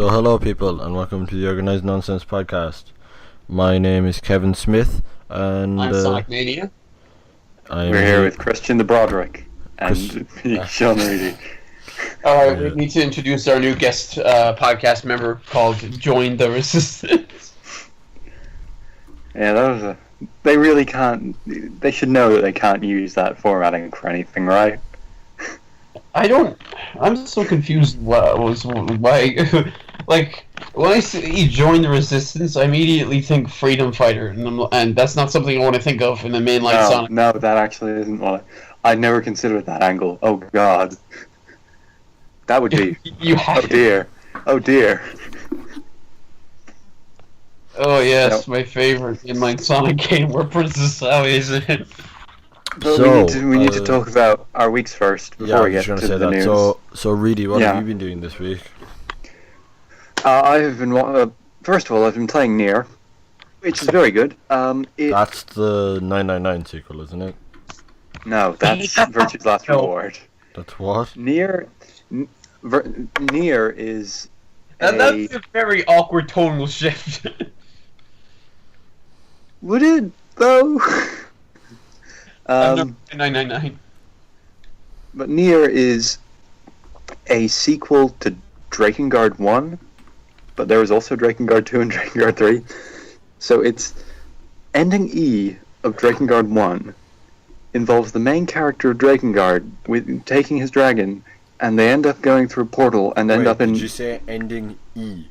So hello people and welcome to the Organised Nonsense podcast. My name is Kevin Smith and I'm Sonic Mania. We're here with Christian the Broderick and Sean Reedy. Alright, we need to introduce our new guest podcast member called Join the Resistance. Yeah, that was they really can't. They should know that they can't use that formatting for anything, right? I'm so confused why, like, when I see Join the Resistance, I immediately think Freedom Fighter, and that's not something I want to think of in the mainline Sonic. No, that actually isn't what I'd never considered that angle. Oh god. That would be... You have Oh dear. Oh dear. Oh yes, my favorite inline Sonic game where Princess Sally is in it. But we need to talk about our weeks first before we get to the news. So Reedy, what have you been doing this week? I have been first of all, I've been playing Nier, which is very good. That's the 999 sequel, isn't it? No, that's Virtue's Last Reward. That's what? Nier is That's a very awkward tonal shift. Would it though? 999. But Nier is a sequel to Drakengard 1, but there was also Drakengard 2 and Drakengard 3. So it's ending E of Drakengard 1 involves the main character of Drakengard with taking his dragon, and they end up going through a portal and end up in... Did you say ending E?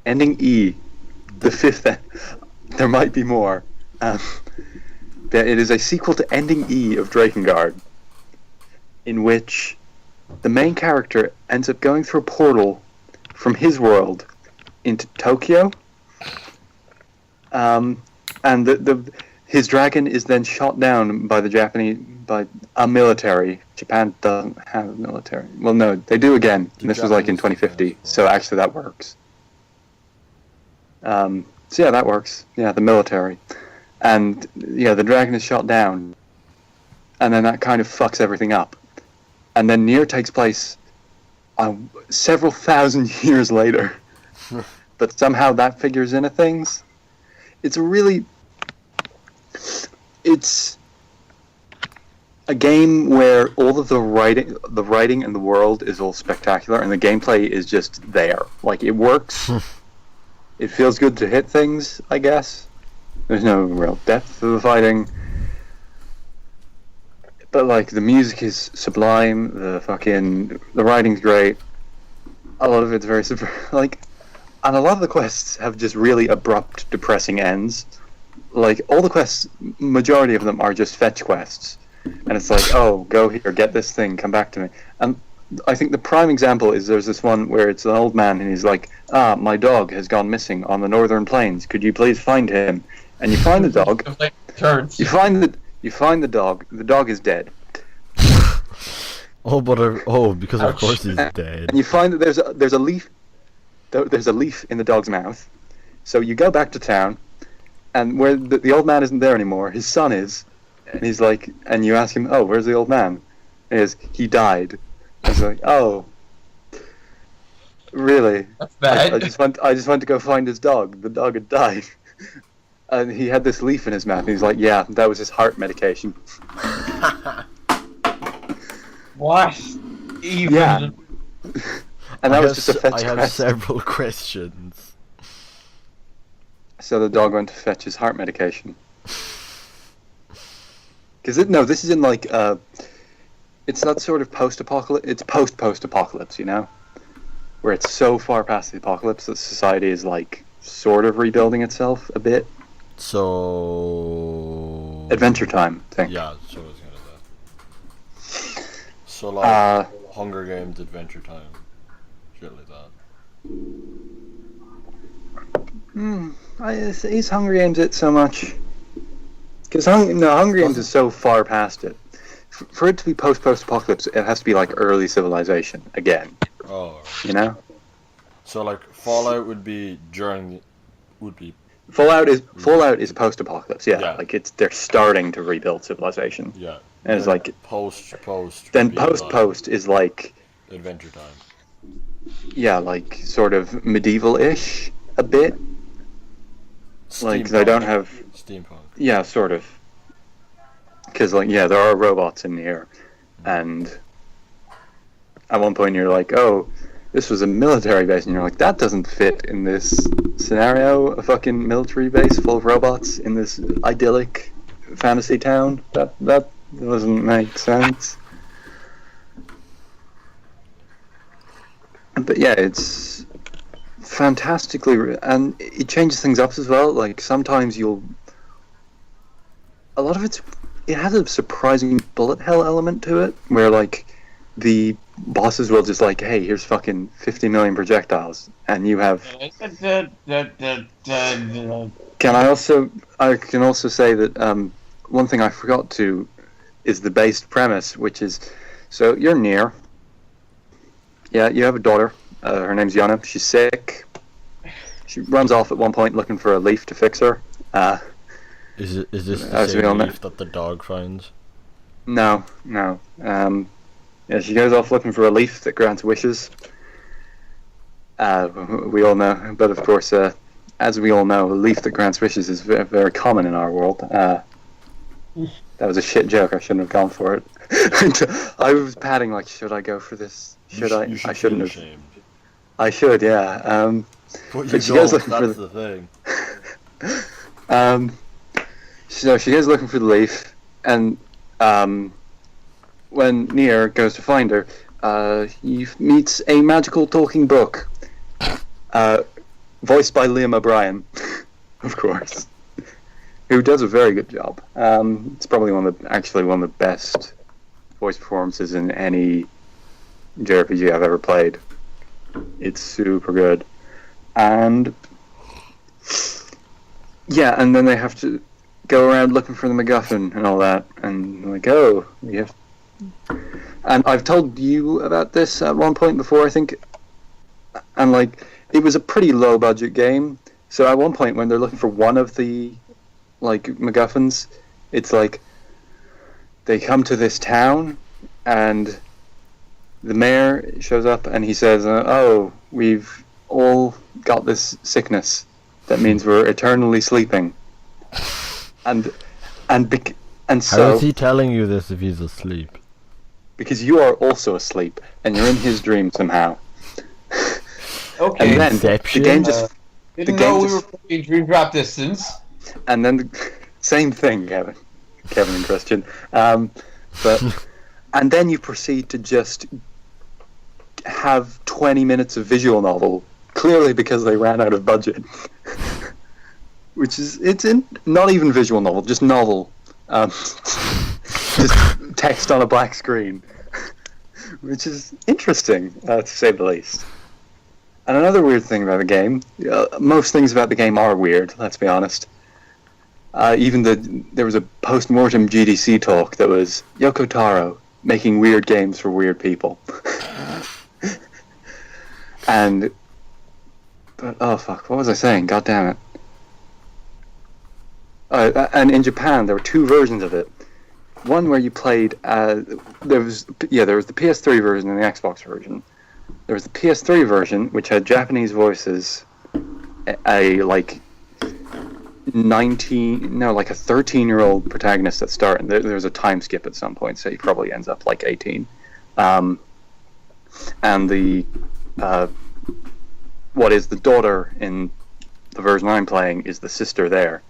Ending E. The fifth... There might be more. It is a sequel to Ending E of Drakengard, in which the main character ends up going through a portal from his world into Tokyo, and his dragon is then shot down by by a military. Japan doesn't have a military. Well, no, they do again. And this was like in 2050, so actually that works. So yeah, that works. Yeah, the military. And yeah, the dragon is shot down, and then that kind of fucks everything up. And then Nier takes place several thousand years later, but somehow that figures into things. It's a game where all of the writing in the world is all spectacular, and the gameplay is just there. Like, it works. It feels good to hit things, I guess. There's no real depth to the fighting. But, like, the music is sublime, the writing's great. A lot of it's very and a lot of the quests have just really abrupt, depressing ends. Like, all the quests, majority of them are just fetch quests. And it's like, oh, go here, get this thing, come back to me. And I think the prime example is there's this one where it's an old man and he's like, my dog has gone missing on the northern plains. Could you please find him? And you find the dog. You find the dog. The dog is dead. Because of course he's dead. And you find that there's a leaf. There's a leaf in the dog's mouth. So you go back to town, and where the old man isn't there anymore, his son is, and he's like, and you ask him, oh, where's the old man? And he died. I was like, oh, really? That's bad. I just went to go find his dog. The dog had died. And he had this leaf in his mouth, and he's like, yeah, that was his heart medication. What? Even? Yeah. And that was just a fetch quest. I have several questions. So the dog went to fetch his heart medication. Because this isn't like, it's not sort of post-apocalypse, it's post-apocalypse, you know? Where it's so far past the apocalypse that society is, like, sort of rebuilding itself a bit. So... Adventure Time thing. Yeah, so it's kind of that. So, like, Hunger Games, Adventure Time. Shit like that. Is Hunger Games it so much? Because Hunger Games is so far past it. For it to be post-apocalypse, it has to be like early civilization again. Oh. You know? So, like, Fallout would be Fallout is post-apocalypse, yeah. Like, they're starting to rebuild civilization. Yeah. And it's like... Post. Then post is like... Adventure Time. yeah, like sort of medieval-ish a bit. Like they don't have steampunk. Yeah, sort of. Because like there are robots in here, and at one point you're like, oh, this was a military base, and you're like, that doesn't fit in this scenario. A fucking military base full of robots in this idyllic fantasy town. That doesn't make sense. But yeah, it's fantastically, and it changes things up as well. Like sometimes a lot of it has a surprising bullet hell element to it, where like the bosses will just like, hey, here's fucking 50 million projectiles, and you have. I can also say that one thing I forgot to is the base premise, which is, so you're near. Yeah, you have a daughter. Her name's Yana. She's sick. She runs off at one point looking for a leaf to fix her. Is this the same leaf that the dog finds? No. Yeah, she goes off looking for a leaf that grants wishes. We all know, but of course, as we all know, a leaf that grants wishes is very, very common in our world. That was a shit joke. I shouldn't have gone for it. I was padding like, should I go for this? Should I? I shouldn't have. Ashamed. I should, yeah. But you don't. That's the thing. So she goes looking for the leaf, and when Nier goes to find her, he meets a magical talking book, voiced by Liam O'Brien, of course, who does a very good job. It's probably one of the best voice performances in any JRPG I've ever played. It's super good, and yeah, and then they have to go around looking for the MacGuffin and all that, and like, oh, we have. And I've told you about this at one point before, I think, and like, it was a pretty low budget game. So at one point, when they're looking for one of the like MacGuffins, it's like they come to this town, and the mayor shows up, and he says, "Oh, we've all got this sickness. That means we're eternally sleeping." And so. How is he telling you this if he's asleep? Because you are also asleep, and you're in his dream somehow. Okay. And then Inception? the game just. Didn't know we were playing Dream Drop Distance. And then same thing, Kevin and Christian. But and then you proceed to just have 20 minutes of visual novel, clearly because they ran out of budget. Which is, not even visual novel, just novel. Just text on a black screen. Which is interesting, to say the least. And another weird thing about the game, most things about the game are weird, let's be honest. There was a post-mortem GDC talk that was Yoko Taro making weird games for weird people. But oh fuck, what was I saying? God damn it. And in Japan, there were two versions of it. One where you played, there was the PS3 version and the Xbox version. There was the PS3 version, which had Japanese voices, a 13-year-old protagonist at start, and there was a time skip at some point, so he probably ends up like 18. And the what is the daughter in the version I'm playing is the sister there.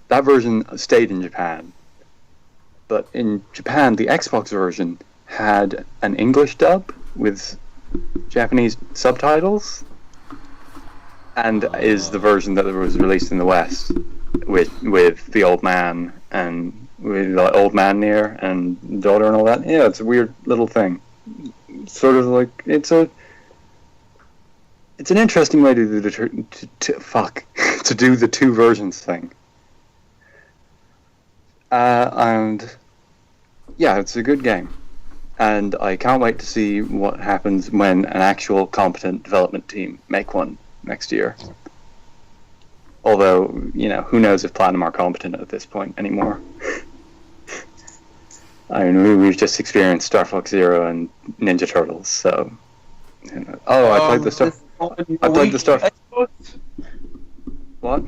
That version stayed in Japan. But in Japan, the Xbox version had an English dub with Japanese subtitles, and is the version that was released in the West with the old man and with the old man near and daughter and all that. Yeah, it's a weird little thing. Sort of like it's an interesting way to do to do the two versions thing. And yeah, it's a good game. And I can't wait to see what happens when an actual competent development team make one next year. Although, who knows if Platinum are competent at this point anymore. I mean, we've just experienced Star Fox Zero and Ninja Turtles, so Oh, I played the stuff. I played the stuff. What?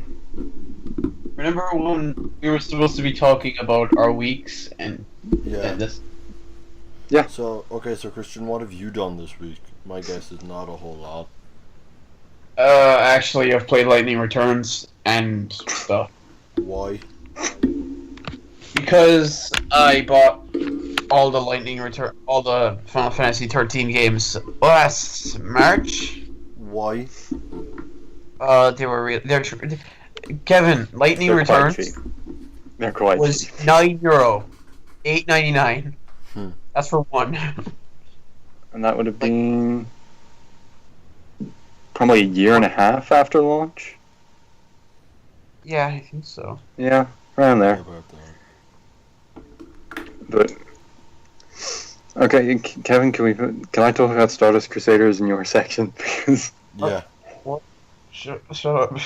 Remember when we were supposed to be talking about our weeks and this? Yeah. So Christian, what have you done this week? My guess is not a whole lot. Actually, I've played Lightning Returns and stuff. Why? Because I bought all the all the Final Fantasy 13 games last March. Why? Kevin, Lightning They're quite Returns cheap. They're quite was cheap. €9, $8.99. That's for one. And that would have been probably a year and a half after launch. Yeah, I think so. Yeah, around there. How about that? But okay, Kevin, can I talk about Stardust Crusaders in your section? Because Yeah. Shut up.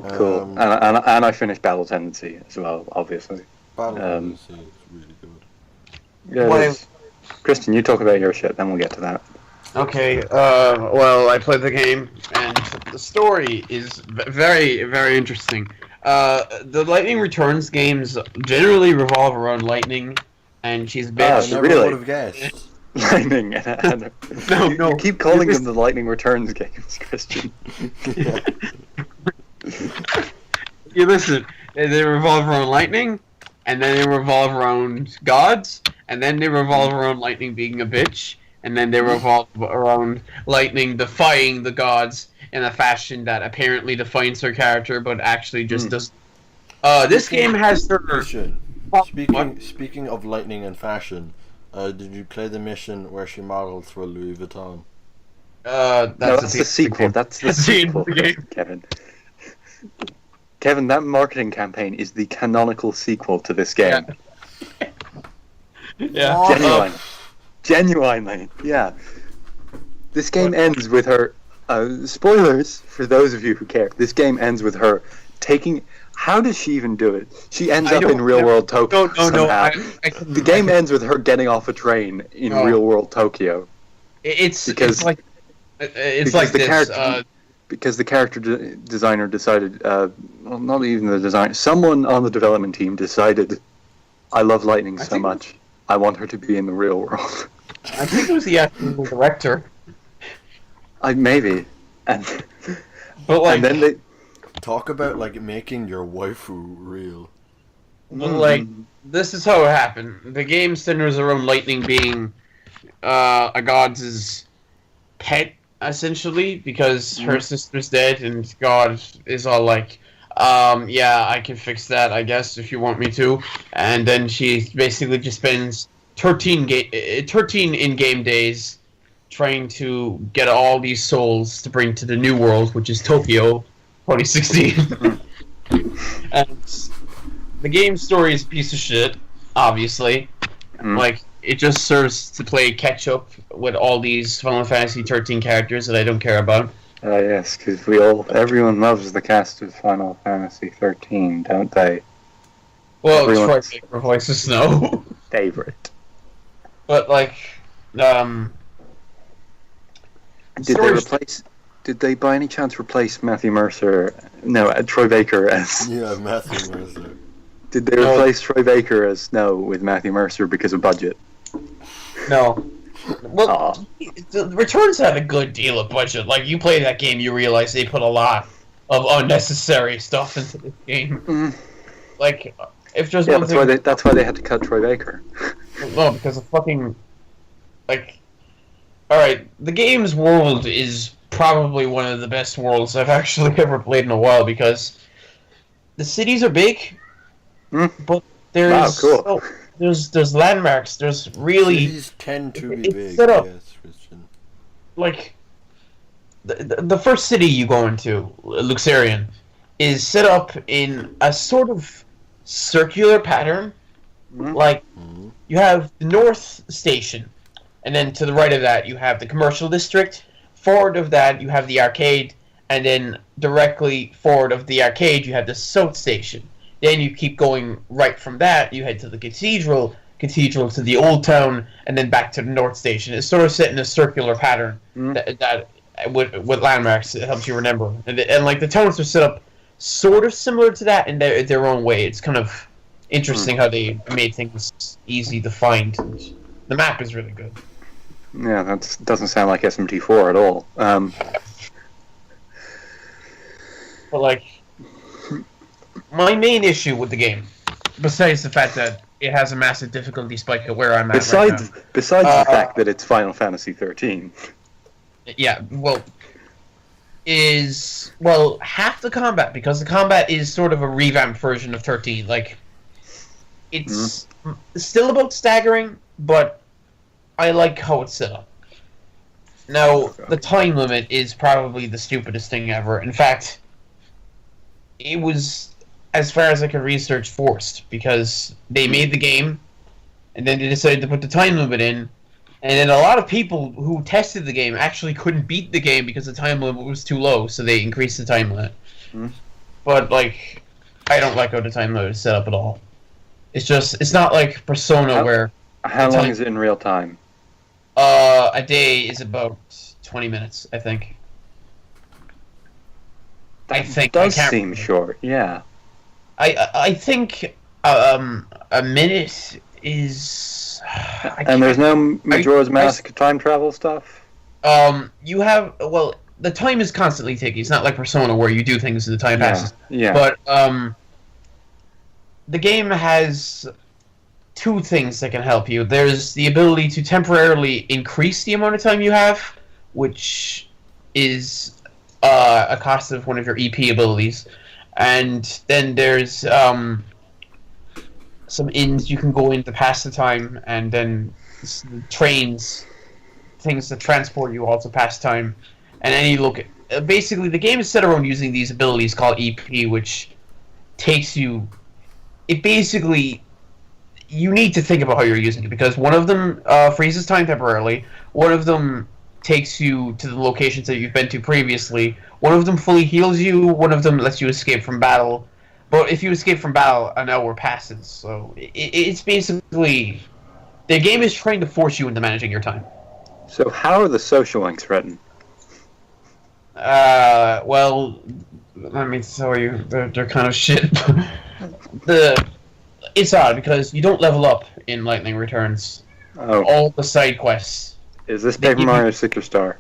cool. And I finished Battle Tendency as well, obviously. Battle Tendency is really good. Yeah. What it is. Christian, you talk about your shit, then we'll get to that. Okay, well, I played the game, and the story is very, very interesting. The Lightning Returns games generally revolve around Lightning, and she's a Ah, bitch. so I never really? would have guessed. Lightning and No, you keep calling them the Lightning Returns games, Christian. Yeah. You listen, they revolve around Lightning, and then they revolve around gods, and then they revolve around Lightning being a bitch, and then they revolve around Lightning defying the gods in a fashion that apparently defines her character, but actually just doesn't. This game has her... Christian, speaking of lightning and fashion, did you play the mission where she modeled for Louis Vuitton? That's the sequel. That's the sequel, game. Kevin. Kevin, that marketing campaign is the canonical sequel to this game. Yeah. Genuinely, yeah. This game ends with her. Spoilers for those of you who care. This game ends with her taking. How does she even do it? She ends up in real world Tokyo somehow. The game ends with her getting off a train in real world Tokyo. It's like this. Because the character designer decided, well, not even the designer, someone on the development team decided, I love Lightning so much, I want her to be in the real world. I think it was the actual director. Maybe. And then they... Talk about, like, making your waifu real. This is how it happened. The game centers around Lightning being a god's pet, essentially, because her sister's dead, and God is all like, yeah, I can fix that, I guess, if you want me to. And then she basically just spends 13 in-game days trying to get all these souls to bring to the new world, which is Tokyo 2016. And the game's story is a piece of shit, obviously. Like, it just serves to play catch-up with all these Final Fantasy 13 characters that I don't care about. Yes, because everyone loves the cast of Final Fantasy 13, don't they? Well, Troy Baker voices Snow. Favorite. But, like, Did they by any chance replace Matthew Mercer? No, Troy Baker as... Yeah, Matthew Mercer. Did they replace Troy Baker as Snow with Matthew Mercer because of budget? No. Well, the Returns had a good deal of budget. Like, you play that game, you realize they put a lot of unnecessary stuff into this game. Like, if there's one thing... that's why they had to cut Troy Baker. No, because of fucking... Like... Alright, the game's world is probably one of the best worlds I've actually ever played in a while, because the cities are big, but there's there's landmarks. There's really cities tend to be big. Set up, yes, Christian. like the first city you go into, Luxarian, is set up in a sort of circular pattern. Like you have the North Station, and then to the right of that you have the commercial district. Forward of that you have the arcade, and then directly forward of the arcade you have the South Station. Then you keep going right from that, you head to the cathedral, cathedral to the old town and then back to the North Station. It's sort of set in a circular pattern that with landmarks it helps you remember. And like the towns are set up sort of similar to that in their own way. It's kind of interesting how they made things easy to find. The map is really good. Yeah, that doesn't sound like SMT4 at all. But like, my main issue with the game, besides the fact that it has a massive difficulty spike at where I'm at besides right now, the fact that it's Final Fantasy 13. yeah, half the combat, because the combat is sort of a revamped version of 13. Like, it's still about staggering, but I like how it's set up. Now, the time limit is probably the stupidest thing ever. In fact, it was, as far as I could research, forced, because they made the game, and then they decided to put the time limit in, and then a lot of people who tested the game actually couldn't beat the game because the time limit was too low, so they increased the time limit. But, like, I don't like how the time limit is set up at all. It's not like Persona where... How long is it in real time? A day is about 20 minutes, I think. That does seem short, yeah. I think a minute is... And there's no Majora's Mask time travel stuff? You have... Well, the time is constantly ticking. It's not like Persona where you do things and the time passes. Yeah. But the game has two things that can help you. There's the ability to temporarily increase the amount of time you have, which is a cost of one of your EP abilities. And then there's some inns you can go in to pass the time, and then trains, things that transport you also pass time. And any look, basically the game is set around using these abilities called EP, which takes you. It basically, you need to think about how you're using it, because one of them freezes time temporarily. One of them takes you to the locations that you've been to previously. One of them fully heals you. One of them lets you escape from battle. But if you escape from battle, an hour passes. So it's basically, the game is trying to force you into managing your time. So how are the social links written? Well, let me tell you, they're kind of shit. It's odd because you don't level up in Lightning Returns. Oh. All the side quests. Is this Paper Mario Sticker Star?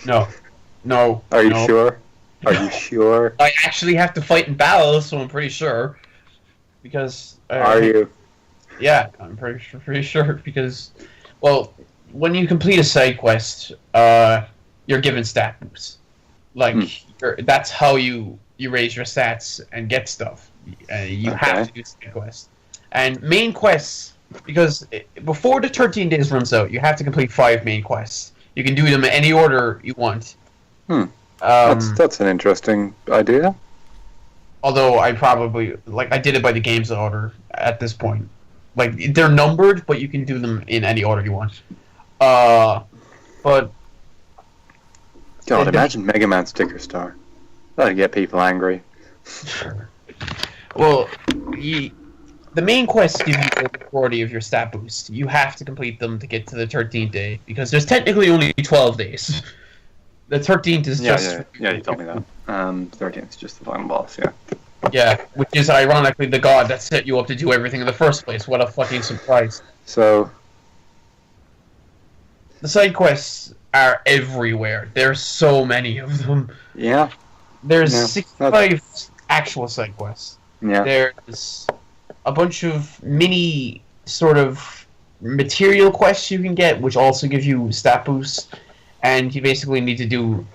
No. Are you sure? Are you sure? I actually have to fight in battles, so I'm pretty sure. Because... Are you? Yeah, I'm pretty sure because... Well, when you complete a side quest, you're given stat boosts. Like, that's how you raise your stats and get stuff. You have to do side quests. And main quests, because before the 13 days runs out, you have to complete 5 main quests. You can do them in any order you want. That's an interesting idea. Although I probably, I did it by the game's order at this point. Like, they're numbered, but you can do them in any order you want. But... God, imagine Mega Man Sticker Star. That'd get people angry. Well, the main quests give you the majority of your stat boost. You have to complete them to get to the 13th day, because there's technically only 12 days. The 13th is just... Yeah, you told me that. 13th is just the final boss, yeah. Yeah, which is ironically the god that set you up to do everything in the first place. What a fucking surprise. So... The side quests are everywhere. There's so many of them. Yeah. There's 65 actual side quests. Yeah. There's a bunch of mini sort of material quests you can get, which also give you stat boosts, and you basically need to do.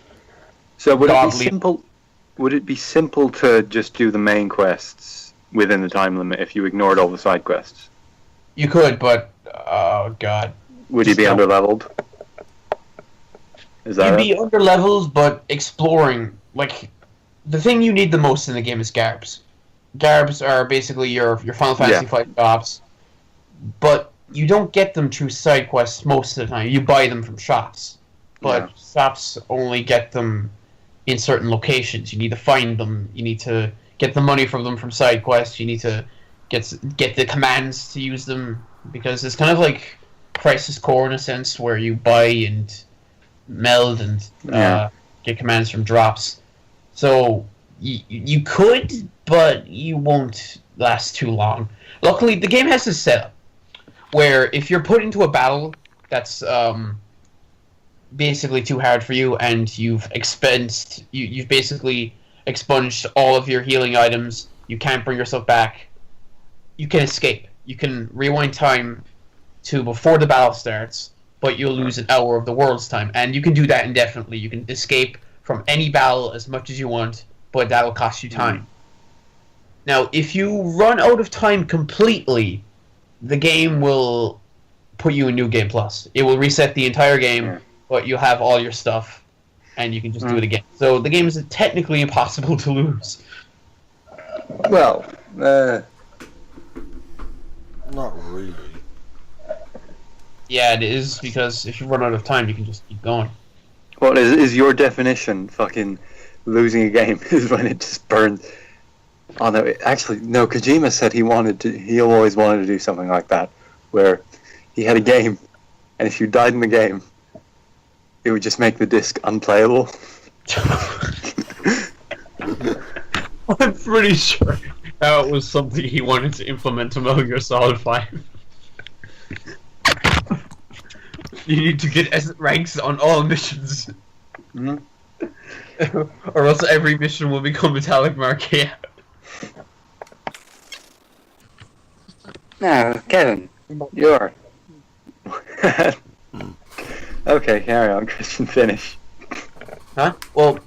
So would it be simple to just do the main quests within the time limit if you ignored all the side quests? You could, but oh god. Would you be underleveled? Is that You'd be underleveled, but exploring, like, the thing you need the most in the game is garbs. Garbs are basically your Final Fantasy V jobs, but you don't get them through side quests most of the time. You buy them from shops, but shops only get them in certain locations. You need to find them. You need to get the money from them from side quests. You need to get the commands to use them, because it's kind of like Crisis Core in a sense, where you buy and meld and get commands from drops. So you could, but you won't last too long. Luckily, the game has this setup where if you're put into a battle that's basically too hard for you, and you've basically expunged all of your healing items, you can't bring yourself back, you can escape. You can rewind time to before the battle starts, but you'll lose an hour of the world's time, and you can do that indefinitely. You can escape from any battle as much as you want, but that'll cost you time. Now, if you run out of time completely, the game will put you in New Game Plus. It will reset the entire game, but you'll have all your stuff, and you can just do it again. So the game is technically impossible to lose. Well, not really. Yeah, it is, because if you run out of time, you can just keep going. What is your definition? Fucking losing a game is when it just burns. Oh no! Actually, no. Kojima said he always wanted to do something like that, where he had a game, and if you died in the game, it would just make the disc unplayable. I'm pretty sure that was something he wanted to implement to Metal Gear Solid 5. You need to get S ranks on all missions. Or else every mission will become Metallic Marquee. Now, Kevin, you're... Okay, carry on, Christian, finish. Huh? Well,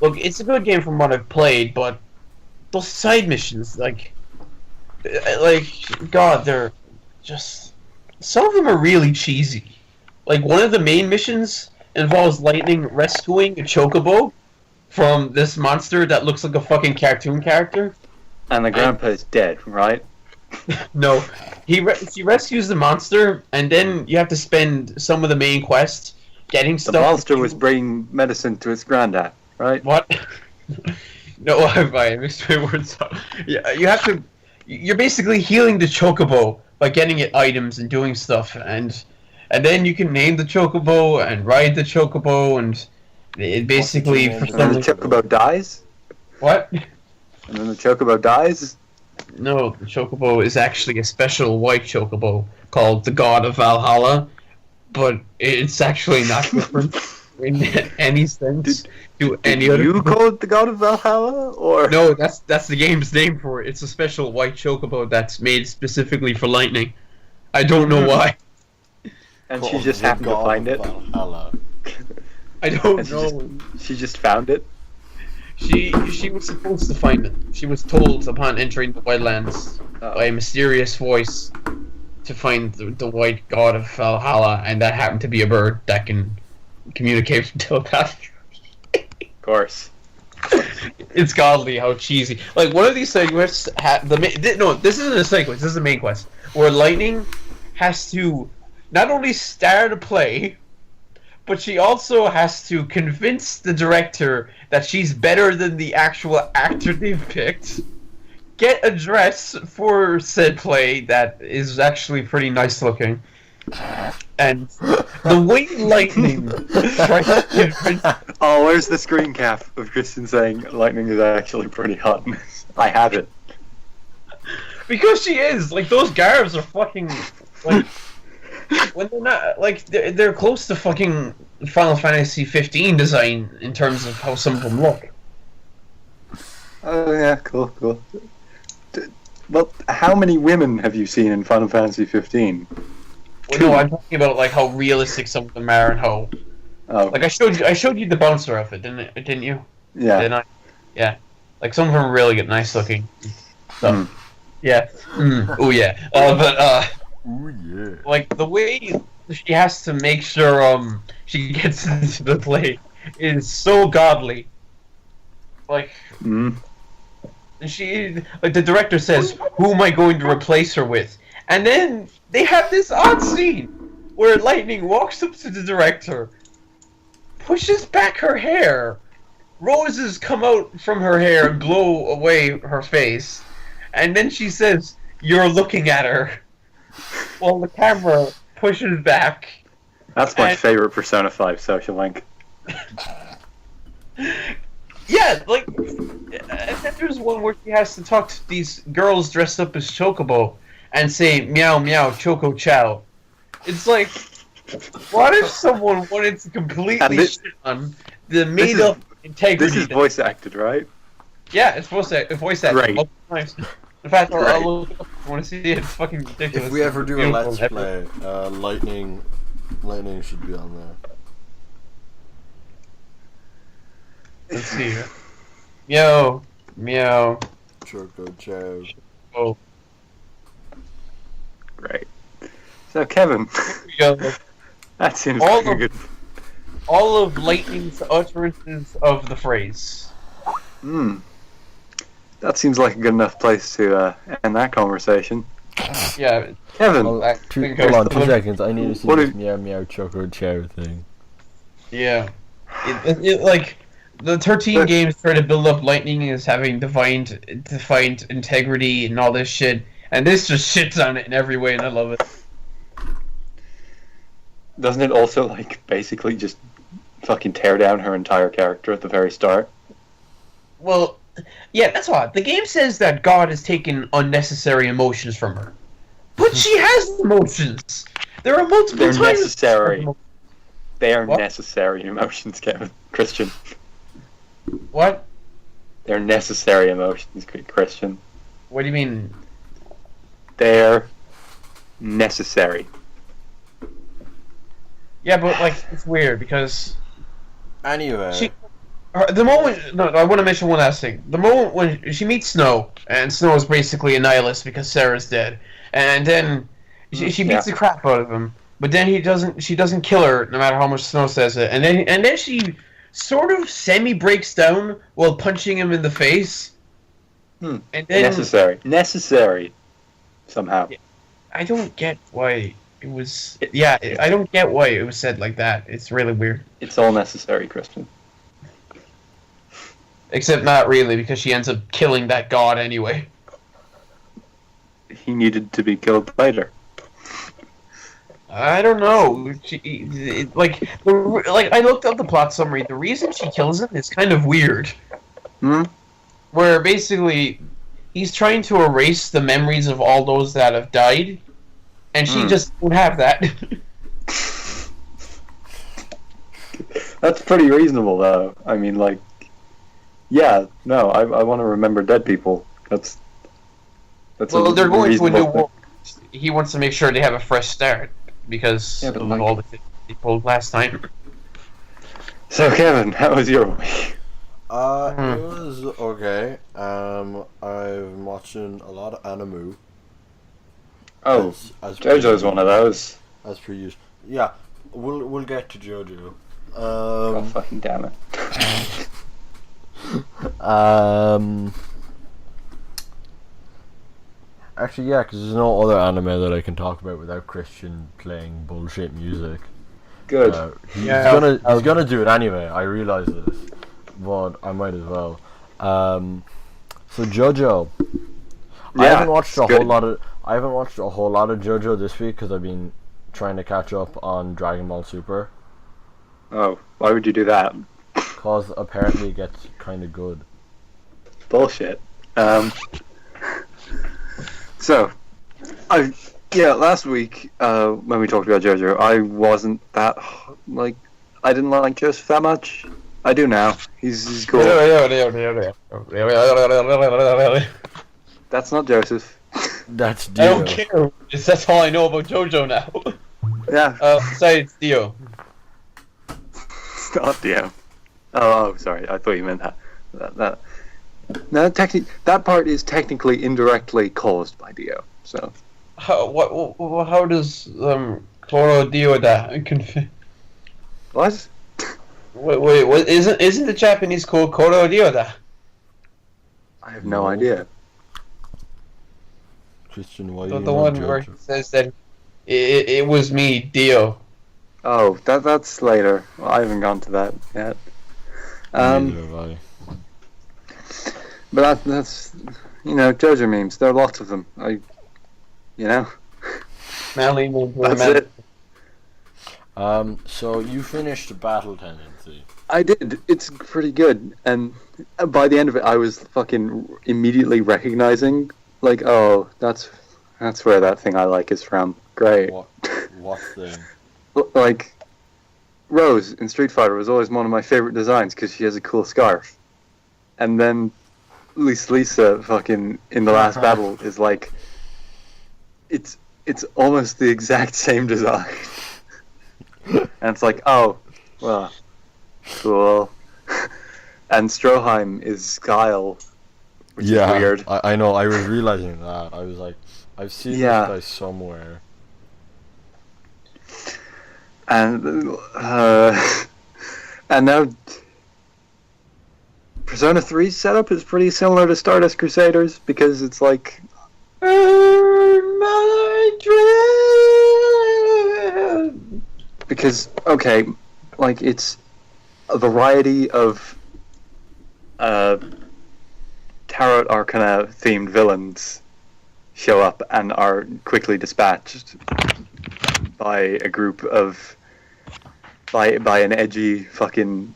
look, it's a good game from what I've played, but those side missions, like, God, they're just... Some of them are really cheesy. Like, one of the main missions involves Lightning rescuing a chocobo from this monster that looks like a fucking cartoon character. And the grandpa is dead, right? No. She rescues the monster, and then you have to spend some of the main quest getting stuff. The monster was bringing medicine to its granddad, right? What? No, I mixed my words up. Yeah, you have to... You're basically healing the chocobo by getting it items and doing stuff, and then you can name the chocobo and ride the chocobo, and it basically... And then the chocobo dies? What? And then the chocobo dies? No, the chocobo is actually a special white chocobo called the God of Valhalla, but it's actually not different in any sense to any other... You call it the God of Valhalla, or...? No, that's the game's name for it. It's a special white chocobo that's made specifically for Lightning. I don't know why. And she just happened to find it? Valhalla. I don't know. She just found it? She was supposed to find it. She was told upon entering the Wildlands by a mysterious voice to find the white God of Valhalla, and that happened to be a bird that can communicate with telepathy. Of course. It's godly how cheesy. Like, one of these side quests this isn't a side quest, this is a main quest, where Lightning has to not only star to play, but she also has to convince the director that she's better than the actual actor they've picked, get a dress for said play that is actually pretty nice looking, and the way Lightning tries to convince... Oh, where's the screen cap of Christian saying Lightning is actually pretty hot? I have it. Because she is! Like, those garbs are fucking... Like... When they're not, like, they're close to fucking Final Fantasy 15 design in terms of how some of them look. Oh yeah, cool. Well, how many women have you seen in Final Fantasy 15? Well, no, I'm talking about like how realistic some of them are and how. Oh. Like I showed you the bouncer outfit, didn't you? Yeah. Didn't I? Yeah. Like some of them really get nice looking. So, yeah. Oh yeah. Ooh, yeah. Like, the way she has to make sure she gets into the play is so godly. Like, she... Like, the director says, who am I going to replace her with? And then they have this odd scene where Lightning walks up to the director, pushes back her hair, roses come out from her hair and blow away her face, and then she says, you're looking at her while the camera pushes back. That's my favorite Persona 5 social link. Yeah, like, and then there's one where she has to talk to these girls dressed up as Chocobo and say, meow meow, Choco Chow. It's like, what if someone wanted to completely shit on the made-up integrity? This is voice acted, right? Yeah, it's voice acted. Great. Nice. In fact, I'll look it up if I want to see it. It's fucking ridiculous. If we ever do a Beautiful. Let's Play, Lightning should be on there. Let's see. Meow, meow. Choco Chow. Oh, Great. So, Kevin, here we go. that seems All like a of- good... All of Lightning's utterances of the phrase. That seems like a good enough place to end that conversation. Yeah. Kevin, Hold on, think 2 I- seconds. I need to see What this if- meow meow Choco Chow thing. Yeah. It like the 13 Look. games try to build up Lightning as having defined integrity and all this shit, and this just shits on it in every way, and I love it. doesn't it also, like, basically just fucking tear down her entire character at the very start? Well, yeah, that's odd. The game says that God has taken unnecessary emotions from her, but she has emotions. There are multiple They're times. necessary. They are What? necessary emotions, Kevin. Christian. What? They're necessary emotions, Christian. What do you mean? They're necessary. Yeah, but like it's weird because Anyway, the moment. No, I want to mention one last thing. The moment when she meets Snow, and Snow is basically a nihilist because Sarah's dead, and then she beats the crap out of him. But then she doesn't kill her no matter how much Snow says it, and then she sort of semi breaks down while punching him in the face. And then Necessary. Somehow. I don't get why it was. Yeah, I don't get why it was said like that. It's really weird. It's all necessary, Christian. Except not really, because she ends up killing that god anyway. He needed to be killed later. I don't know. I looked up the plot summary. The reason she kills him is kind of weird. Where basically he's trying to erase the memories of all those that have died, and she just won't have that. That's pretty reasonable, though. I mean, like, yeah, no, I want to remember dead people. That's well, they're going to a new reasonable world. He wants to make sure they have a fresh start because Yeah, but of like- all the shit they pulled last time. So, Kevin, how was your week? it was okay. I'm watching a lot of anime. Oh, as JoJo's one of those. As per usual. Yeah, we'll get to JoJo. Oh, fucking damn it. Actually, yeah, because there's no other anime that I can talk about without Christian playing bullshit music. Good. He's gonna do it anyway. I realize this, but I might as well. So JoJo. I Yeah, haven't watched a it's good. whole lot of. I haven't watched a whole lot of JoJo this week because I've been trying to catch up on Dragon Ball Super. Oh, why would you do that? Cause apparently it gets kind of good. Bullshit. So, last week when we talked about JoJo, I wasn't that I didn't like Joseph that much. I do now. He's cool. That's not Joseph. That's I Dio. don't care. That's all I know about JoJo now. Yeah, Besides Dio. it's not Dio. Oh, sorry. I thought you meant that. No, that part is technically indirectly caused by Dio. So. How does Cloro Dio da? What? Wait, what isn't the Japanese called Koro Dio da? I have no idea. Christian, why The you one know where he JoJo? says that it was me, Dio. Oh, that's later. Well, I haven't gone to that yet. Neither have I. But that's JoJo memes. There are lots of them. You know, Manly that's it. So you finished Battle Tendency. I did. It's pretty good, and by the end of it, I was fucking immediately recognizing, like, oh, that's where that thing I like is from. Great. What thing? Like, Rose in Street Fighter was always one of my favorite designs because she has a cool scarf, and then Lisa fucking in the last battle is like, it's almost the exact same design, and it's like, oh, well. Cool. And Stroheim is Guile, which is weird. I know, I was realizing that. I was like, I've seen this guy somewhere. And and now Persona 3's setup is pretty similar to Stardust Crusaders because it's like because okay, like it's a variety of Tarot Arcana themed villains show up and are quickly dispatched by a group of by an edgy fucking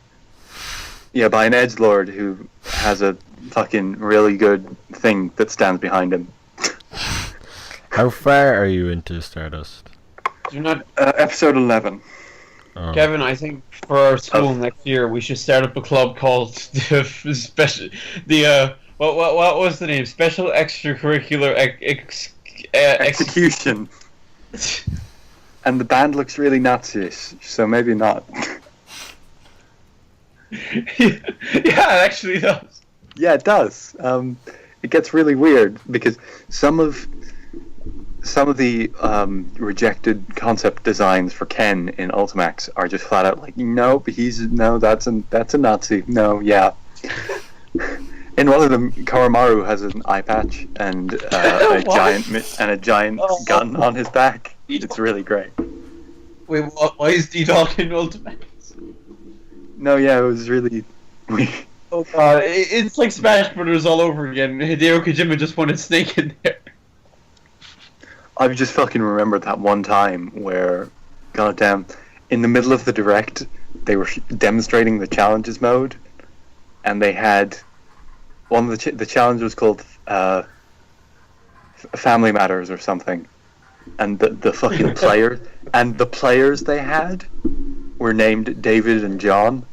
by an edgelord who has a fucking really good thing that stands behind him. How far are you into Stardust? Do not episode 11. Oh. Kevin, I think for our school next year we should start up a club called what was the name? Special Extracurricular Execution. And the band looks really Nazi-ish, so maybe not. Yeah, it actually does. Yeah, it does. It gets really weird because some of the rejected concept designs for Ken in Ultimax are just flat out like, nope, that's a Nazi. No, yeah. In one of them, Koromaru has an eye patch and a giant gun on his back. It's really great. Wait, why is D-Dog in Ultimax? No, yeah, it was really weird. Oh god, it's like Smash Brothers all over again. Hideo Kojima just wanted Snake in there. I've just fucking remembered that one time where, goddamn, in the middle of the direct, they were demonstrating the challenges mode, and they had one of the challenge was called Family Matters or something, and the fucking players they had were named David and John.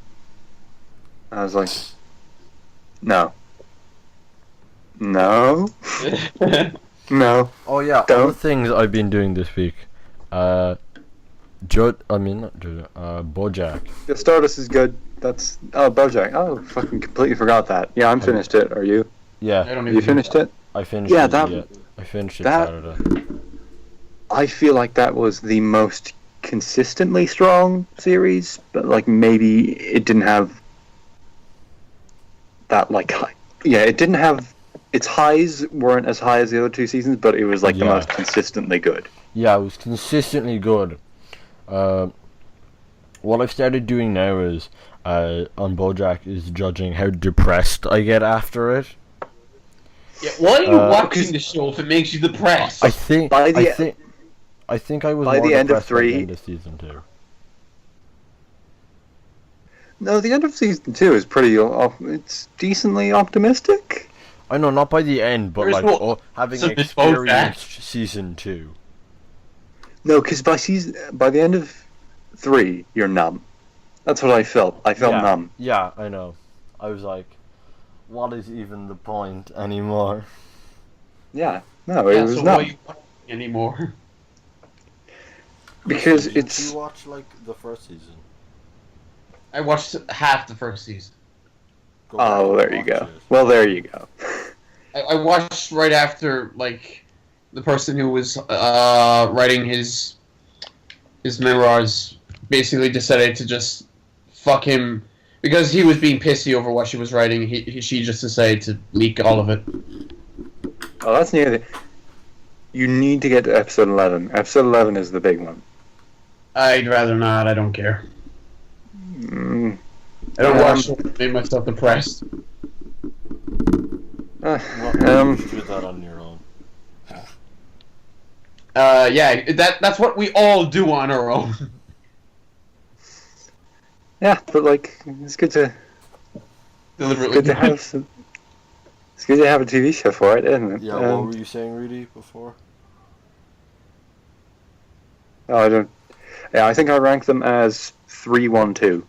I was like, no. No. Oh yeah, other things I've been doing this week. Bojack. The Stardust is good. That's Bojack. Oh, fucking completely forgot that. Yeah, I'm finished it. Are you? Yeah. Have you finished it? I finished it. I finished it Saturday. I feel like that was the most consistently strong series, but like maybe it didn't have that like high. Yeah, it didn't have its highs weren't as high as the other two seasons, but it was like the most consistently good. Yeah, it was consistently good. What I've started doing now is on Bojack is judging how depressed I get after it. Yeah, why are you watching the show if it makes you depressed? I think I was by more the end of depressed by 3. the end of season 2. No, the end of season 2 is pretty. It's decently optimistic. I know, not by the end, but There's like having experienced season 2. No, because by the end of 3, you're numb. That's what I felt. I felt numb. Yeah, I know. I was like, what is even the point anymore? Yeah, no, it was so numb. why are you watching anymore? Because Did you watch like the first season? I watched half the first season. Oh, there you go. Well, there you go. I watched right after, like, the person who was writing his memoirs basically decided to just fuck him because he was being pissy over what she was writing. She just decided to leak all of it. Oh, that's near You need to get to episode 11. Episode 11 is the big one. I'd rather not. I don't care. Mm. I don't watch it. It made myself depressed. Do that on your own. Yeah, that's what we all do on our own. Yeah, but like, it's good to Deliberately. have some. It's good to have a TV show for it, isn't it? Yeah, what were you saying, Rudy, before? Oh, I don't. Yeah, I think I rank them as 3, 1, 2.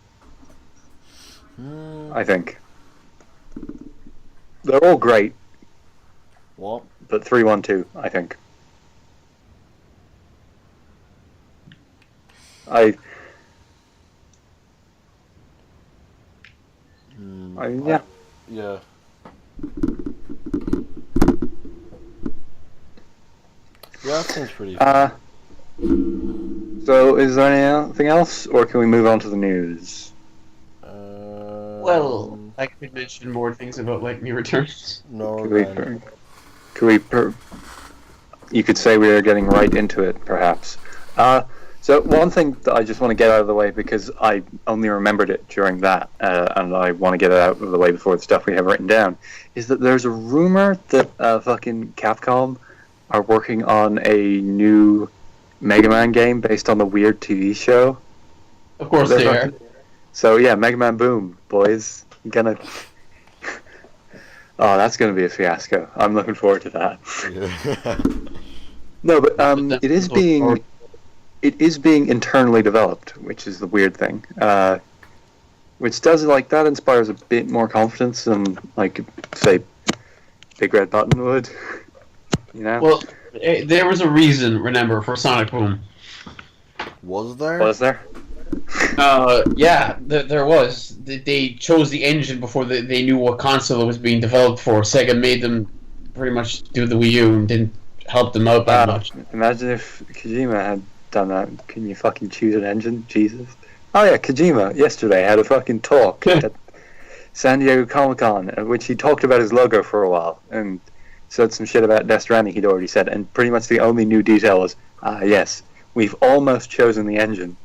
I think they're all great, What? but 3, 1, 2. I think. I yeah. Yeah. Yeah, that seems pretty fun. So, is there anything else, or can we move on to the news? Well, I could mention more things about Lightning Returns. No, You could say we are getting right into it, perhaps. So one thing that I just want to get out of the way, because I only remembered it during that, and I want to get it out of the way before the stuff we have written down, is that there's a rumor that fucking Capcom are working on a new Mega Man game based on the weird TV show. Of course they are. So yeah, Mega Man Boom, boys. Gonna. Oh, that's gonna be a fiasco. I'm looking forward to that. Yeah. No, but it is being internally developed, which is the weird thing. Which does that inspires a bit more confidence than like say Big Red Button would. You know. Well, there was a reason, remember, for Sonic Boom. Was there? Was there? Yeah, there was. They chose the engine before they knew what console it was being developed for. Sega made them pretty much do the Wii U and didn't help them out that much. Imagine if Kojima had done that. Can you fucking choose an engine? Jesus. Oh yeah, Kojima yesterday had a fucking talk at San Diego Comic-Con, at which he talked about his logo for a while and said some shit about Death Stranding he'd already said, and pretty much the only new detail was, yes, we've almost chosen the engine.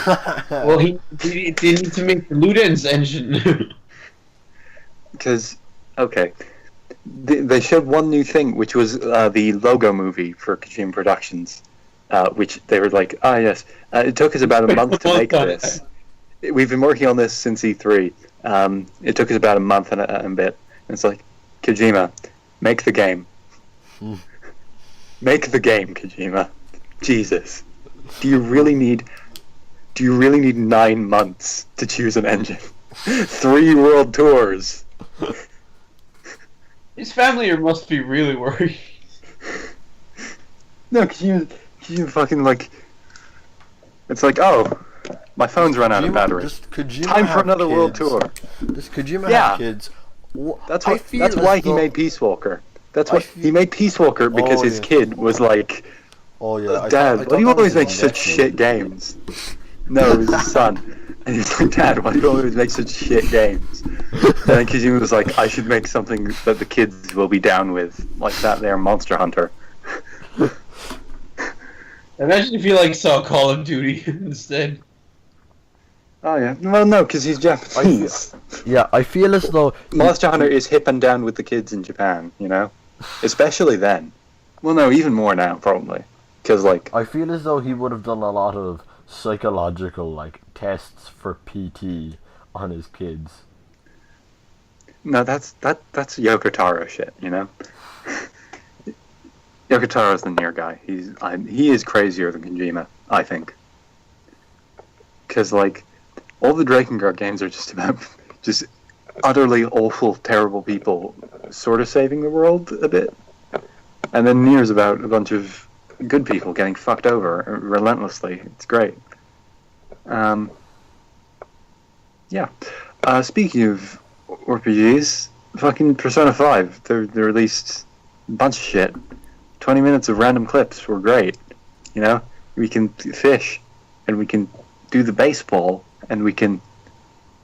Well, they need to make the Ludens engine. Because, okay, they showed one new thing, which was the logo movie for Kojima Productions, which they were like, yes, it took us about a month to make this. We've been working on this since E3. It took us about a month and a bit. And it's like, Kojima, make the game. Make the game, Kojima. Jesus. Do you really need 9 months to choose an engine? 3 world tours. His family must be really worried. No, Kojima fucking like... It's like, oh, my phone's run out of battery. Time for another world tour. Does Kojima have kids? That's why he made Peace Walker. He made Peace Walker because his kid was like, "Oh yeah, Dad, why do you always make such shit games?" No, it was his son, and he's like, "Dad, why do you always make such shit games?" And then Kojima was like, "I should make something that the kids will be down with, like that there Monster Hunter." Imagine if you saw Call of Duty instead. Oh yeah, well no, because he's Japanese. I feel as though Monster Hunter is hip and down with the kids in Japan, you know, especially then. Well, no, even more now probably, because I feel as though he would have done a lot of psychological tests for PT on his kids. No, that's Yoko Taro shit, you know. Yoko Taro's the near guy. He is crazier than Kojima, I think. Because all the Drakengard games are just about just utterly awful, terrible people sort of saving the world a bit. And then Nier's about a bunch of good people getting fucked over relentlessly. It's great. Yeah. Speaking of RPGs, fucking Persona 5, they released a bunch of shit. 20 minutes of random clips were great. You know? We can fish, and we can do the baseball, and we can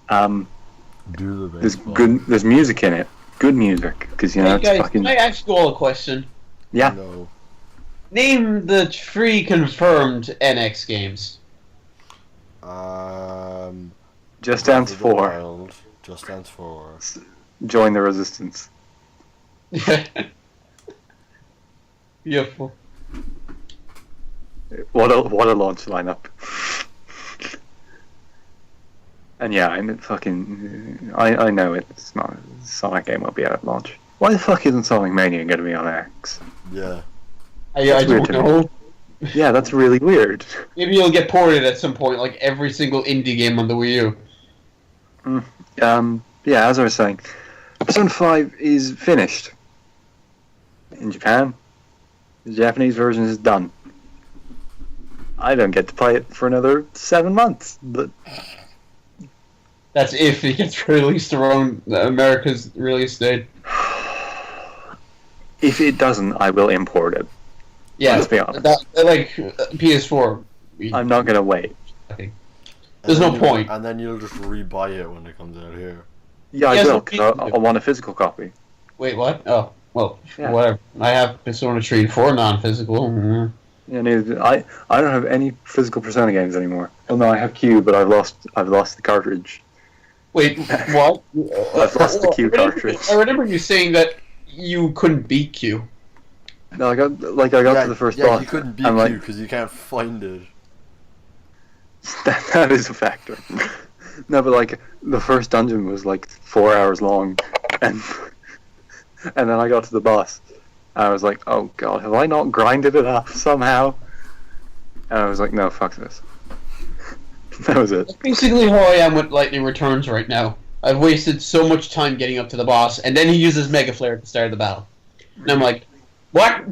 do the baseball. There's music in it. Good music, because Hey it's guys, fucking... can I ask you all a question? Yeah. No. Name the 3 confirmed NX games. Just Dance 4. Just Dance 4. Join the Resistance. Beautiful. What a launch lineup. And yeah, I know it's not Sonic game will be out at launch. Why the fuck isn't Sonic Mania going to be on X? Yeah. I That's weird don't to me. know. Yeah, that's really weird. Maybe it'll get ported at some point, like every single indie game on the Wii U. Yeah, as I was saying, Persona 5 is finished in Japan. The Japanese version is done. I don't get to play it for another 7 months, but That's if it gets released around America's release date. if it doesn't, I will import it. Yeah, Let's be honest. like PS4. I'm not gonna wait. There's no point. And then you'll just rebuy it when it comes out here. Yeah, I Yes, will, okay. because I want a physical copy. Wait, what? Oh, well, Yeah. whatever. I have Persona 3 4 non-physical. Mhm. Yeah, I don't have any physical Persona games anymore. Well, no, I have Q, but I've lost the cartridge. Wait, what? I've lost the Q cartridge. I remember you saying that you couldn't beat Q. No, I got to the first boss. you couldn't beat I'm like, Q because you can't find it. that is a factor. No, but like the first dungeon was like 4 hours long, and then I got to the boss, and I was like, oh god, have I not grinded it up somehow? And I was like, no, fuck this. That was it. That's basically how I am with Lightning Returns right now. I've wasted so much time getting up to the boss, and then he uses Mega Flare at the start of the battle. And I'm like, what?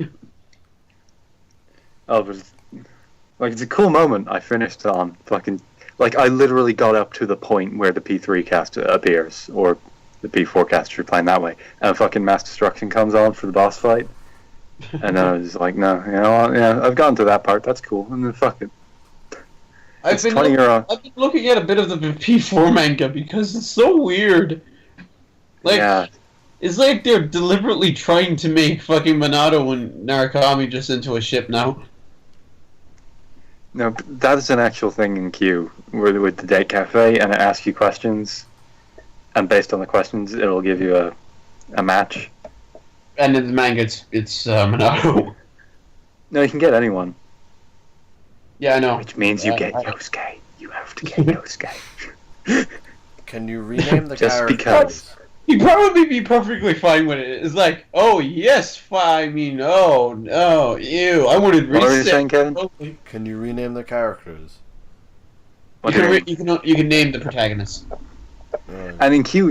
Oh, but it's a cool moment. I finished on fucking like I literally got up to the point where the P3 cast appears, or the P4 cast if you're playing that way, and fucking Mass Destruction comes on for the boss fight, and then I was like, no, you know what? Yeah, I've gotten to that part. That's cool. And then fuck it. I've been looking at a bit of the P4 manga because it's so weird. Like, Yeah, it's like they're deliberately trying to make fucking Minato and Narukami just into a ship now. no, that is an actual thing in Q with the Date Cafe, and it asks you questions, and based on the questions, it'll give you a match. And in the manga, it's Minato. No, you can get anyone, Yeah, I know. which means you get Yosuke. You have to get Yosuke. Can you rename the Just characters? because. He'd probably be perfectly fine with it. It's like, oh, yes, fine. I mean, oh, no, ew. I wanted What were you reset. saying, Kevin? Totally. Can you rename the characters? What do you mean? You can name the protagonist. And in Q,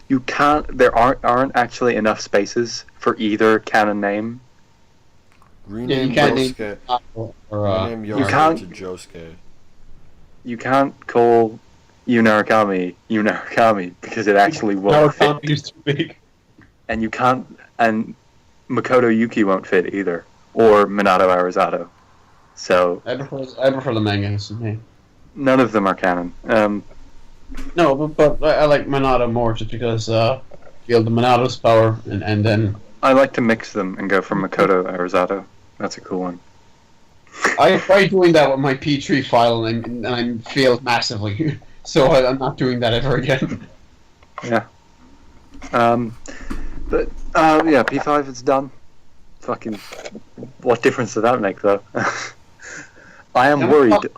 you can't. There aren't actually enough spaces for either canon name. Rename you can't name Yosuke. or, Rename you Yosuke can't- to Josuke. You can't call Narukami because it actually won't fit. Narukami is too big. And you can't. And Makoto Yuki won't fit either, or Minato Arizato. So I prefer the manga. Name. none of them are canon. No, but I like Minato more just because feel the Minato's power and then I like to mix them and go for Makoto Arizato. That's a cool one. I tried doing that with my P3 file and I failed massively. So I'm not doing that ever again. Yeah. But yeah, P5 is done. Fucking, what difference does that make though? I am Yeah, worried.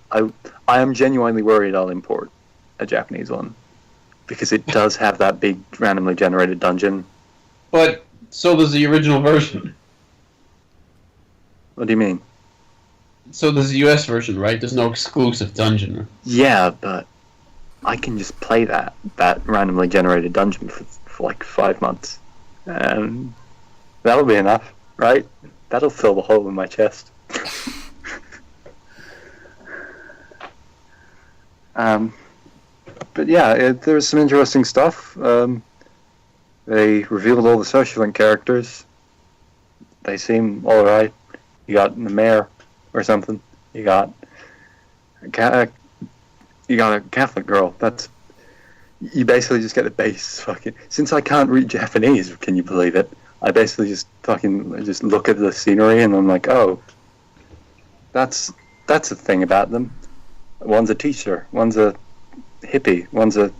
I am genuinely worried I'll import a Japanese one because it does have that big randomly generated dungeon. But so does the original version. What do you mean? So does the US version, right? There's no exclusive dungeon. Yeah, but I can just play that randomly generated dungeon for like 5 months, and that'll be enough, right? That'll fill the hole in my chest. But yeah, there's some interesting stuff. They revealed all the social link characters. They seem alright. You got the mayor or something. You got a Catholic girl. You basically just get the base fucking. Since I can't read Japanese, can you believe it? I basically just look at the scenery and I'm like, oh, that's a thing about them. One's a teacher, one's a hippie, one's a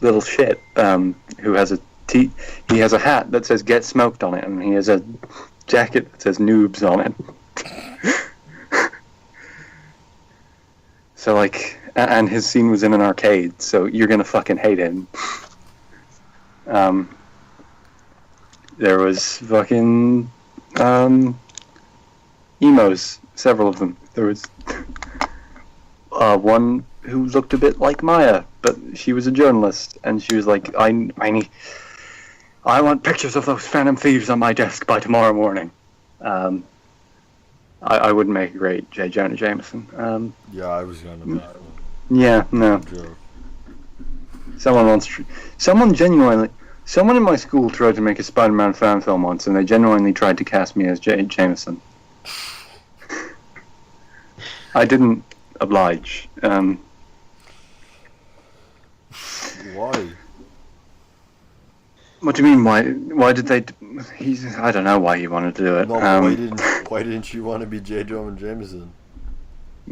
little shit who has he has a hat that says "Get Smoked" on it, and he has a jacket that says "Noobs" on it. So like, and his scene was in an arcade, so you're gonna fucking hate him. There was fucking emos, several of them. There was one who looked a bit like Maya, but she was a journalist, and she was like, I want pictures of those Phantom Thieves on my desk by tomorrow morning. I wouldn't make a great J. Jonah Jameson. Yeah, I was gonna make one. Yeah, no. Joke. Someone in my school tried to make a Spider-Man fan film once, and they genuinely tried to cast me as J. Jameson. I didn't oblige. Why? What do you mean? Why did they? I don't know why he wanted to do it. No, why didn't you want to be J. Jonah Jameson?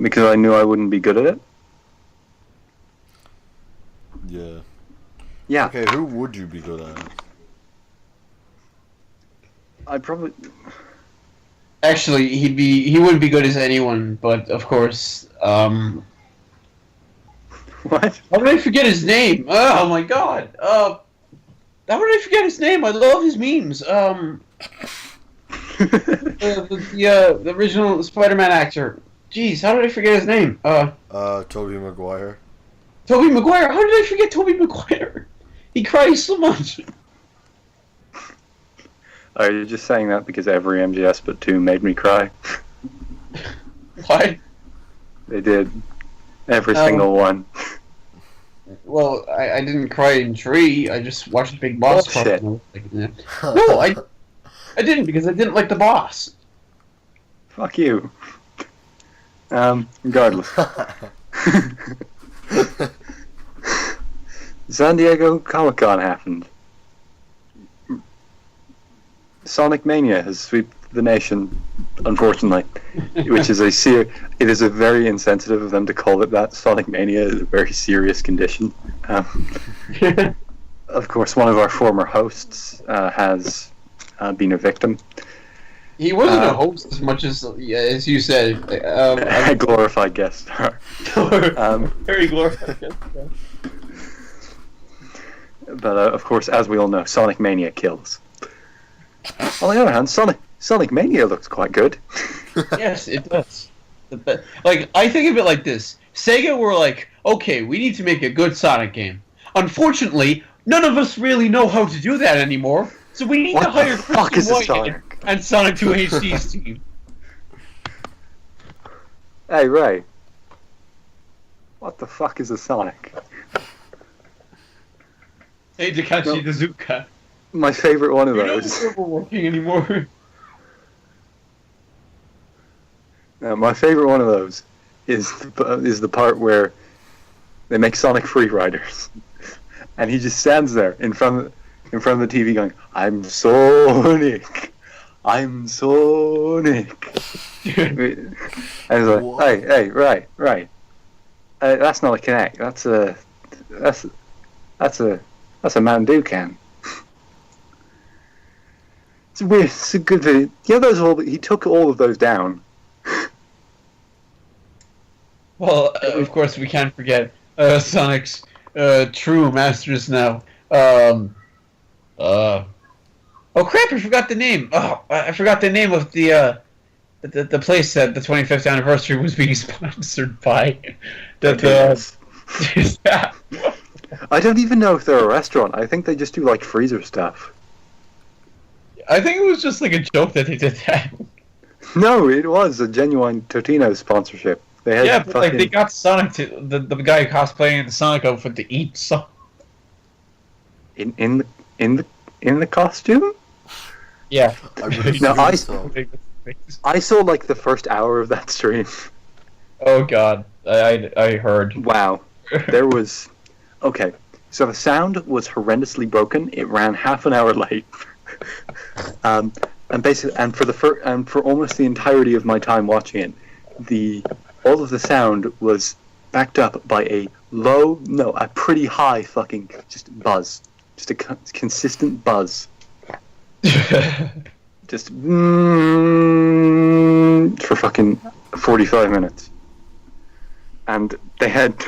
Because I knew I wouldn't be good at it. Yeah. Yeah. Okay, who would you be good at? I'd probably. Actually, he wouldn't be good as anyone, but of course, What? how did I forget his name? Oh my god! How did I forget his name? I love his memes. The original Spider-Man actor. Jeez, how did I forget his name? Tobey Maguire. Tobey Maguire. How did I forget Tobey Maguire? He cries so much. Are you just saying that because every MGS but 2 made me cry? What? They did. Every single one. Well, I didn't cry in 3. I just watched Big Boss. Bullshit. No, I didn't because I didn't like the boss. Fuck you. Regardless. San Diego Comic-Con happened. Sonic Mania has swept the nation, unfortunately, which is it is a very insensitive of them to call it that. Sonic Mania is a very serious condition. Of course, one of our former hosts has been a victim. He wasn't a host as much as you said. A glorified guest star. Very glorified guest star. But of course, as we all know, Sonic Mania kills. On the other hand, Sonic Mania looks quite good. Yes, it does. Like, I think of it like this. Sega were like, okay, we need to make a good Sonic game. Unfortunately, none of us really know how to do that anymore, so we need to hire Christian White and Sonic 2 HD's team. Hey, Ray. What the fuck is a Sonic? Hey, Takashi Tezuka. My favorite one of You're those. not working anymore. My favorite one of those is the part where they make Sonic Free Riders, and he just stands there in front of the TV going, "I'm Sonic, I'm Sonic," and he's like, "Hey, right. That's not a Kinect. That's a Mountain Dew can." It's weird. It's a good video. Yeah, he took all of those down. Well, of course, we can't forget Sonic's true masters now. Oh crap! I forgot the name. Oh, I forgot the name of the place that the 25th anniversary was being sponsored by. I don't even know if they're a restaurant. I think they just do like freezer stuff. I think it was just like a joke that they did that. No, it was a genuine Totino sponsorship. They had but like they got Sonic to the guy cosplaying the Sonic outfit to eat Sonic. In the costume. Yeah. No, I saw like the first hour of that stream. Oh god, I heard. Wow, there was. Okay, so the sound was horrendously broken. It ran half an hour late. And for almost the entirety of my time watching it, all of the sound was backed up by a pretty high fucking just buzz, just a consistent buzz, just for fucking 45 minutes. and they had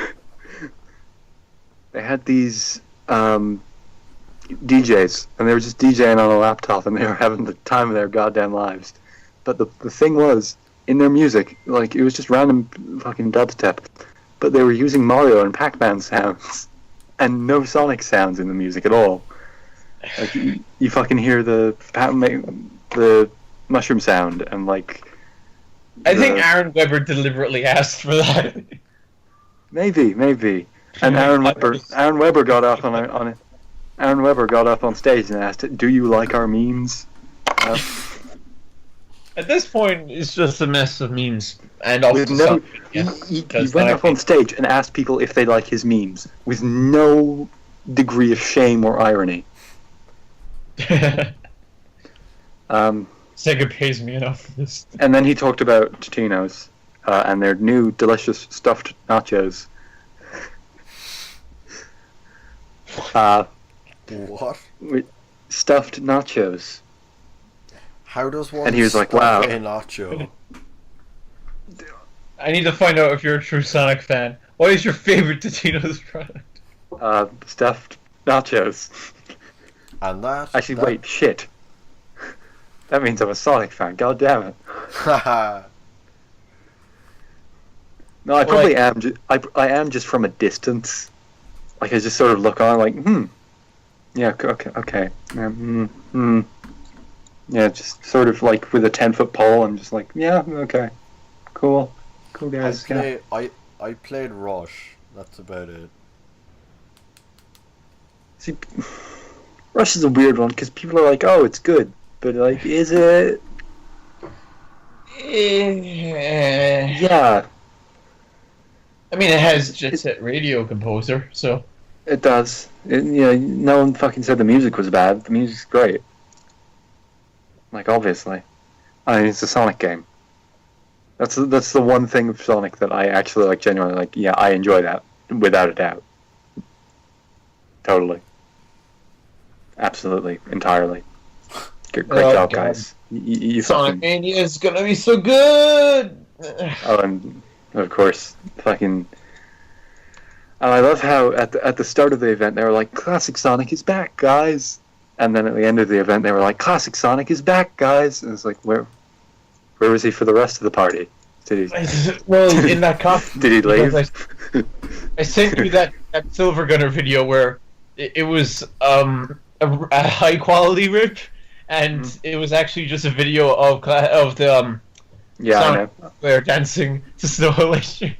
these DJs, and they were just DJing on a laptop, and they were having the time of their goddamn lives. But the thing was, in their music, like, it was just random fucking dubstep, but they were using Mario and Pac-Man sounds, and no Sonic sounds in the music at all. Like, you fucking hear the mushroom sound, and like... I think Aaron Weber deliberately asked for that. Maybe. And Aaron Weber got up Aaron Weber got up on stage and asked, "Do you like our memes?" At this point, it's just a mess of memes. And also he went up on stage and asked people if they like his memes, with no degree of shame or irony. Sega pays me enough for this. And then he talked about Totino's and their new delicious stuffed nachos. What? With stuffed nachos. How does one? And he was like, "Wow, a nacho." I need to find out if you're a true Sonic fan. What is your favorite Totino's product? Stuffed nachos." And that. Actually, wait, shit. That means I'm a Sonic fan. God damn it. No, I probably am. I am just from a distance. Like, I just sort of look on, like, yeah, okay. Yeah, just sort of like with a 10-foot pole. I'm just like, yeah, okay, cool guys. I played Rush. That's about it. See, Rush is a weird one because people are like, oh, it's good, but like, is it? Yeah. I mean, it has Jet Set Radio Composer, so... It does. No one fucking said the music was bad. The music's great. Like, obviously. I mean, it's a Sonic game. That's the one thing of Sonic that I actually, like, genuinely, like, yeah, I enjoy that. Without a doubt. Totally. Absolutely. Entirely. Great job, guys. You Sonic Mania is gonna be so good! Oh, and of course, fucking... And I love how at the start of the event they were like, "Classic Sonic is back, guys!" And then at the end of the event they were like, "Classic Sonic is back, guys!" And it's like, where was he for the rest of the party? Did he? Well, in that costume. Did he leave? I sent you that Silver Gunner video where it was a high quality rip, and it was actually just a video of the Sonic player dancing to Snow Elation.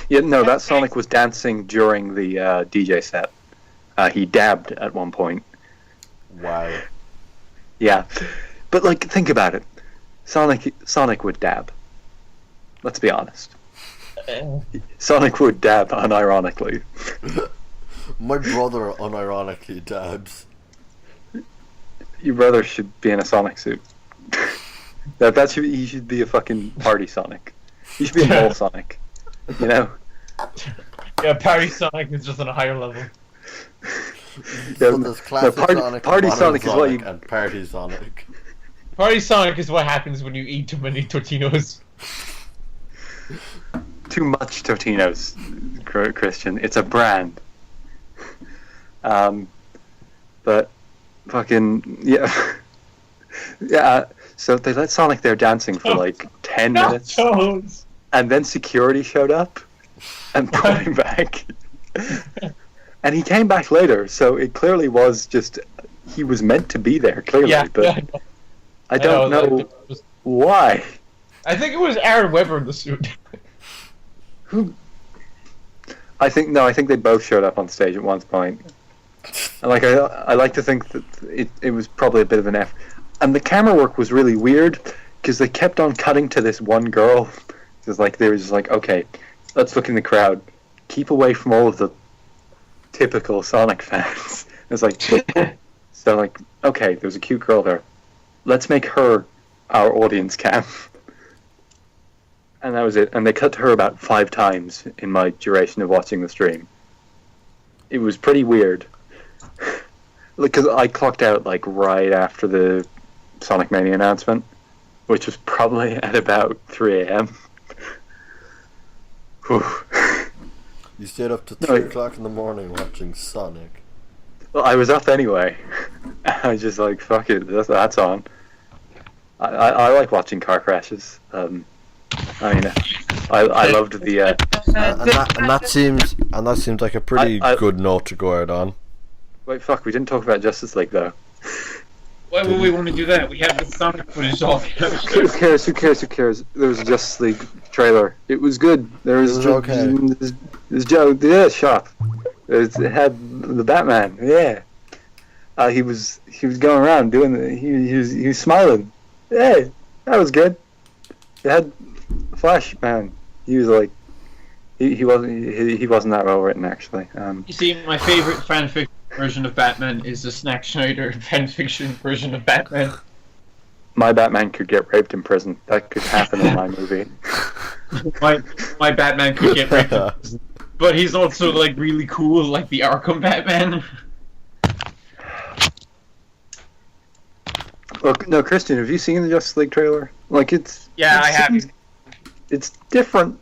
Yeah, no, that Sonic was dancing during the DJ set. He dabbed at one point. Wow. Yeah, but like, think about it. Sonic would dab. Let's be honest. Sonic would dab unironically. My brother unironically dabs. Your brother should be in a Sonic suit. He should be a fucking party Sonic. He should be a mole Sonic. You know? Yeah, Party Sonic is just on a higher level. So there's classic Sonic, Party Sonic is what you... and Party Sonic. Party Sonic is what happens when you eat too many Totinos. Too much Totinos, Christian. It's a brand. But fucking yeah. Yeah, so they let Sonic there dancing for like 10 minutes. Nachos. And then security showed up and brought him back. And he came back later, so it clearly was just... He was meant to be there, clearly, but... I don't know why. I think it was Aaron Weber in the suit. Who? I think they both showed up on stage at one point. And like, I like to think that it was probably a bit of an effort. And the camera work was really weird, because they kept on cutting to this one girl. It's like, they were just like, okay, let's look in the crowd. Keep away from all of the typical Sonic fans. It's like, so like, okay, there's a cute girl there. Let's make her our audience cam. And that was it. And they cut to her about 5 times in my duration of watching the stream. It was pretty weird. Because I clocked out like right after the Sonic Mania announcement, which was probably at about 3 a.m. Whew. You stayed up to No, 3 o'clock in the morning watching Sonic. Well, I was up anyway. I was just like, fuck it, that's on. I like watching car crashes. I mean, I loved the. And that seems like a pretty good note to go out on. Wait, fuck, we didn't talk about Justice League though. Why would we want to do that? We have the Sonic footage all together. Who cares? Who cares? Who cares? There was a Justice League trailer. It was good. There was okay. There's Joe. Yeah, shop. It had the Batman. Yeah. He was going around doing he was smiling. Hey, that was good. It had Flash Man. He was like he wasn't that well written actually. You see, my favorite fanfic version of Batman is the Snack Schneider fanfiction version of Batman. My Batman could get raped in prison. That could happen in my movie. my Batman could get raped in prison. But he's also like really cool, like the Arkham Batman. Look, no, Christian, have you seen the Justice League trailer? Like I have. It's different.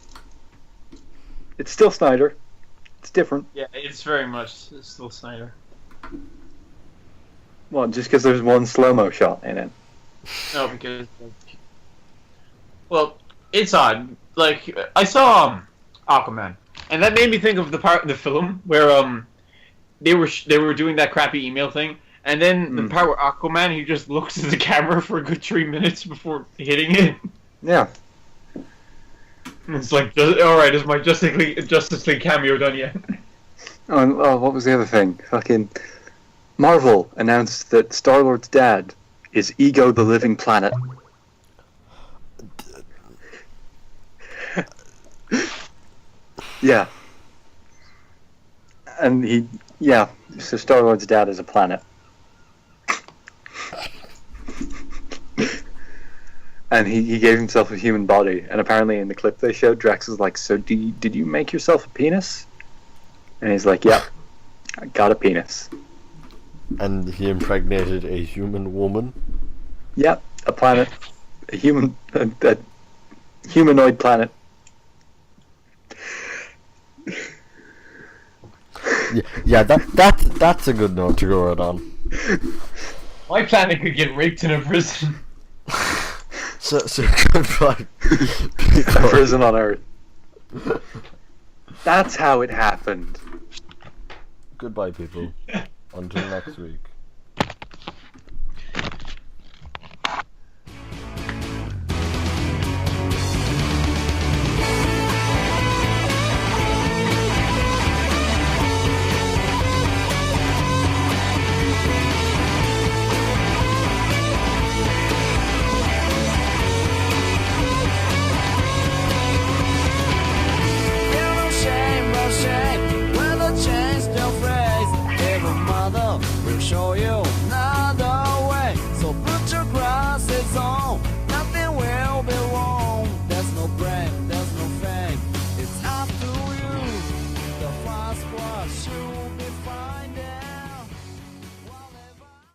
It's still Snyder. It's different. Yeah, it's very much still Snyder. Well, just because there's one slow-mo shot in it. No, because well, it's odd. Like I saw Aquaman, and that made me think of the part of the film where they were doing that crappy email thing, and then the part where Aquaman he just looks at the camera for a good 3 minutes before hitting it. Yeah. It's like, alright, is my Justice League cameo done yet? Oh, and, what was the other thing? Fucking Marvel announced that Star-Lord's dad is Ego the Living Planet. Yeah. And so Star-Lord's dad is a planet. And he gave himself a human body, and apparently in the clip they showed, Drax was like, so did you make yourself a penis? And he's like, yep, I got a penis. And he impregnated a human woman? Yep, a planet. A humanoid planet. Yeah, that's a good note to go out on. My planet could get raped in a prison. So goodbye, people. A prison on Earth. That's how it happened. Goodbye, people. Until next week.